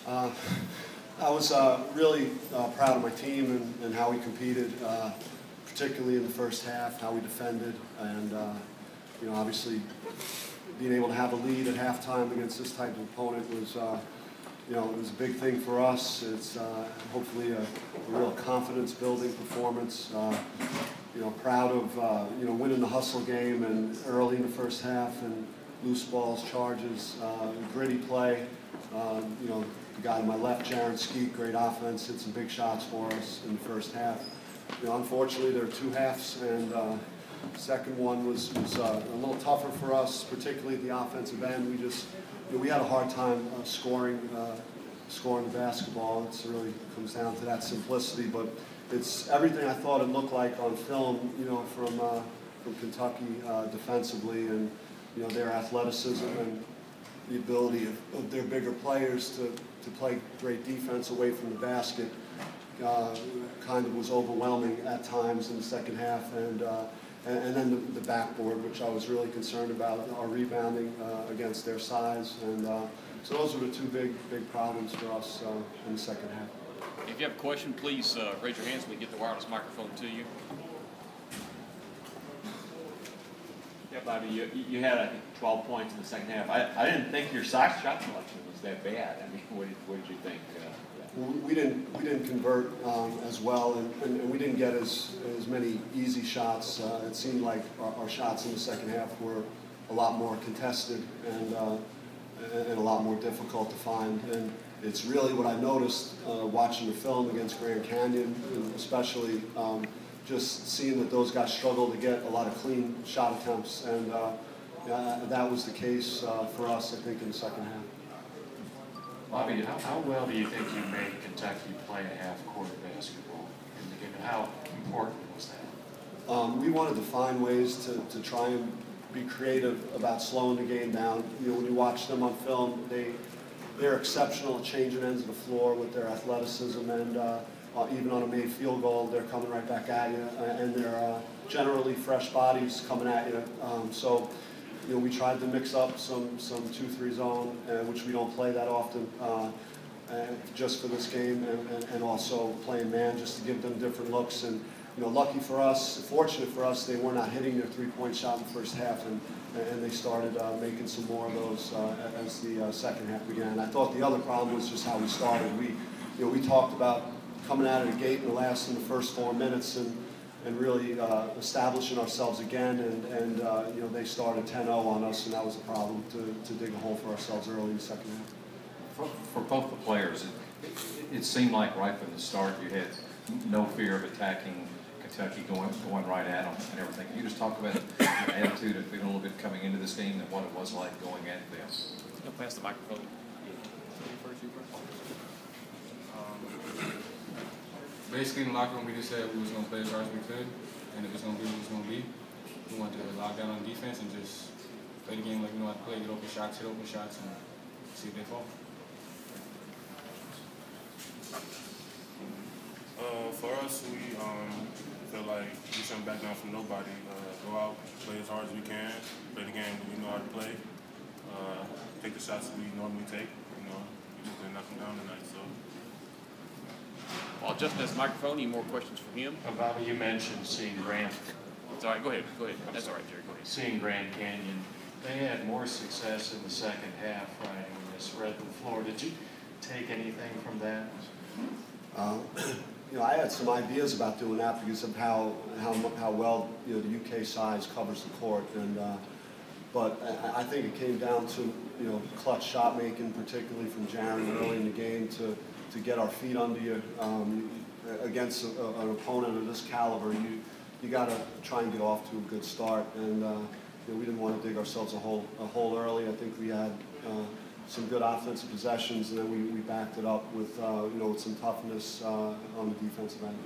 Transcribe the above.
Uh, I was really proud of my team and how we competed, particularly in the first half, how we defended, and obviously being able to have a lead at halftime against this type of opponent was, it was a big thing for us. It's hopefully a real confidence-building performance. Proud of winning the hustle game and early in the first half and loose balls, charges, gritty play. The guy on my left, Jaron Skeet, great offense, hit some big shots for us in the first half. Unfortunately, there were two halves, and the second one was a little tougher for us, particularly at the offensive end. We had a hard time scoring the basketball. It really comes down to that simplicity, but it's everything I thought it looked like on film, from Kentucky defensively, and their athleticism and the ability of their bigger players to play great defense away from the basket kind of was overwhelming at times in the second half, and then the backboard, which I was really concerned about, our rebounding against their size, and so those were the two big problems for us in the second half. If you have a question, please raise your hands so we get the wireless microphone to you. Yeah, Bobby, you had, I think, 12 points in the second half. I didn't think your shot selection was that bad. I mean, what did you think? Well, we didn't convert as well, and we didn't get as many easy shots. It seemed like our shots in the second half were a lot more contested and a lot more difficult to find. And it's really what I noticed watching the film against Grand Canyon, and especially just seeing that those guys struggle to get a lot of clean shot attempts, and that was the case for us, I think, in the second half. Bobby, how well do you think you made Kentucky play a half-court basketball in the game? How important was that? We wanted to find ways to try and be creative about slowing the game down. When you watch them on film, they're exceptional at changing ends of the floor with their athleticism, and even on a made field goal, they're coming right back at you, and they're generally fresh bodies coming at you. So we tried to mix up some 2-3 zone, which we don't play that often, just for this game, and also playing man just to give them different looks. And fortunate for us, they were not hitting their three-point shot in the first half, and they started making some more of those as the second half began. I thought the other problem was just how we started. We talked about coming out of the gate in the first 4 minutes, and really establishing ourselves again, and they started 10-0 on us, and that was a problem to dig a hole for ourselves early in the second half. For both the players, it seemed like right from the start you had no fear of attacking Kentucky, going right at them and everything. Can you just talk about your attitude and feeling a little bit coming into this game and what it was like going at them? I'll pass the microphone. Basically, in the locker room, we just said we was going to play as hard as we could, and if it's going to be what it's going to be. We wanted to lock down on defense and just play the game like we know how to play, get open shots, hit open shots, and see if they fall. For us, we feel like we shouldn't back down from nobody. Go out, play as hard as we can, play the game that we know how to play, take the shots that we normally take. We just didn't knock them down tonight, so. While Justin has the microphone, any more questions for him? Bobby, you mentioned seeing Grand. It's all right. Go ahead. That's all right, Jerry. Go ahead. Seeing Grand Canyon, they had more success in the second half, right? When they spread the floor. Did you take anything from that? I had some ideas about doing that because of how well the UK size covers the court, and but I think it came down to clutch shot making, particularly from Jaron early in the game to get our feet under you against an opponent of this caliber. You got to try and get off to a good start, and we didn't want to dig ourselves a hole early. I think we had some good offensive possessions, and then we backed it up with with some toughness on the defensive end.